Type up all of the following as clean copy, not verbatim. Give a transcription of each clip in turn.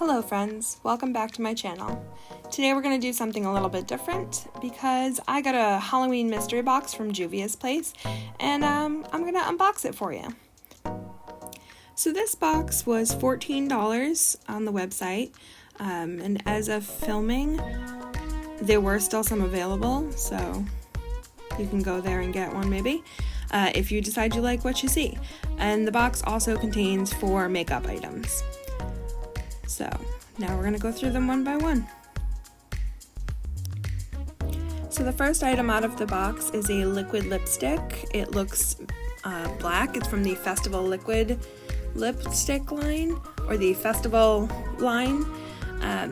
Hello friends, welcome back to my channel. Today we're going to do something a little bit different because I got a Halloween mystery box from Juvia's place and I'm going to unbox it for you. So this box was $14 on the website and as of filming there were still some available, so you can go there and get one maybe if you decide you like what you see. And the box also contains 4 makeup items. So now we're going to go through them one by one. So the first item out of the box is a liquid lipstick. It looks black. It's from the Festival Liquid lipstick line, or the Festival line.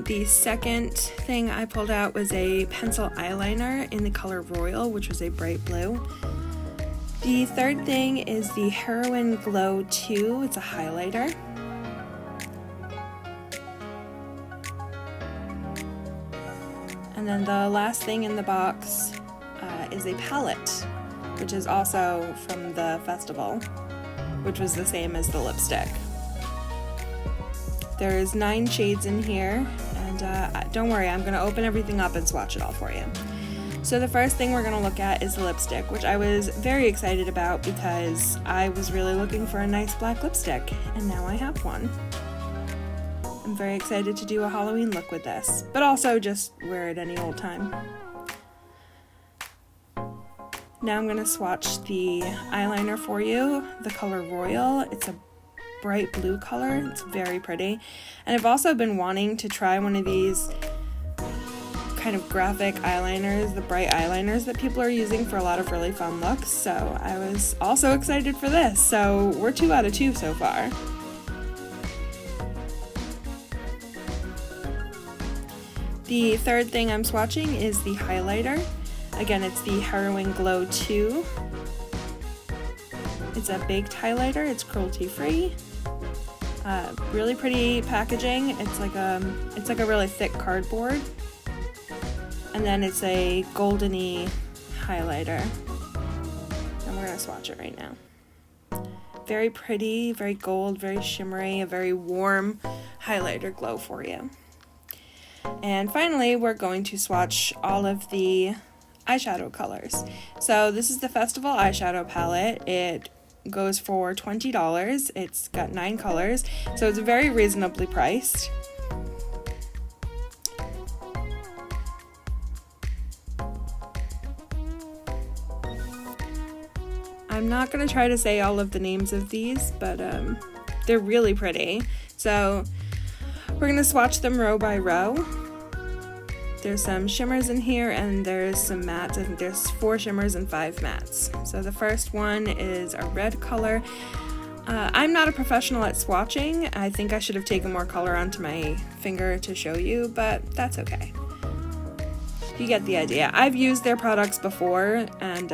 The second thing I pulled out was a pencil eyeliner in the color Royal, which was a bright blue. The third thing is the Heroin Glow 2. It's a highlighter. And then the last thing in the box is a palette, which is also from the festival, which was the same as the lipstick. There's 9 shades in here, and don't worry, I'm going to open everything up and swatch it all for you. So the first thing we're going to look at is the lipstick, which I was very excited about because I was really looking for a nice black lipstick, and now I have one. I'm very excited to do a Halloween look with this, but also just wear it any old time. Now I'm going to swatch the eyeliner for you, the color Royal. It's a bright blue color. It's very pretty. And I've also been wanting to try one of these kind of graphic eyeliners, the bright eyeliners that people are using for a lot of really fun looks. So I was also excited for this. So we're 2 out of 2 so far. The third thing I'm swatching is the highlighter. Again, it's the Heroin Glow 2. It's a baked highlighter. It's cruelty-free. Really pretty packaging. It's like a really thick cardboard. And then it's a goldeny highlighter. And we're gonna swatch it right now. Very pretty, very gold, very shimmery, a very warm highlighter glow for you. And finally, we're going to swatch all of the eyeshadow colors. So this is the Festival eyeshadow palette. It goes for $20. It's got 9 colors, so it's very reasonably priced. I'm not going to try to say all of the names of these, but they're really pretty. So we're going to swatch them row by row. There's some shimmers in here and there's some mattes. I think there's 4 shimmers and 5 mattes. So the first one is a red color. I'm not a professional at swatching. I think I should have taken more color onto my finger to show you, but that's okay. You get the idea. I've used their products before and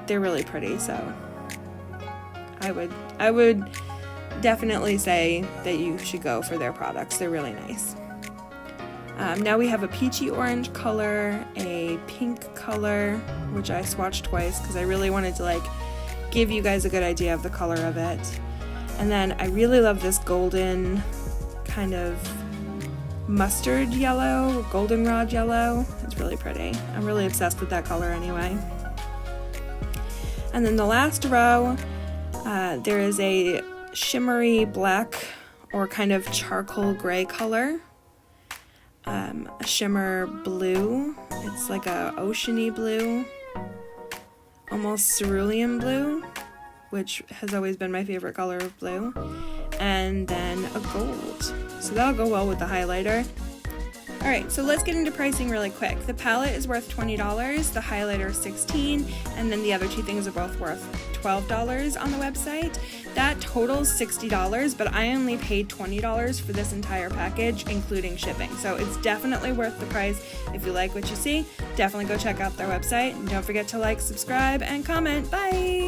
they're really pretty, so I would definitely say that you should go for their products. They're really nice. Now we have a peachy orange color, a pink color, which I swatched twice because I really wanted to give you guys a good idea of the color of it. And then I really love this golden kind of mustard yellow, goldenrod yellow. It's really pretty. I'm really obsessed with that color anyway. And then the last row, there is a shimmery black or kind of charcoal gray color. A shimmer blue. It's like a oceany blue, almost cerulean blue, which has always been my favorite color of blue, and then a gold. So that'll go well with the highlighter. Alright, so let's get into pricing really quick. The palette is worth $20, the highlighter is $16, and then the other 2 things are both worth $12 on the website. That totals $60, but I only paid $20 for this entire package, including shipping. So it's definitely worth the price. If you like what you see, definitely go check out their website. And don't forget to like, subscribe, and comment. Bye!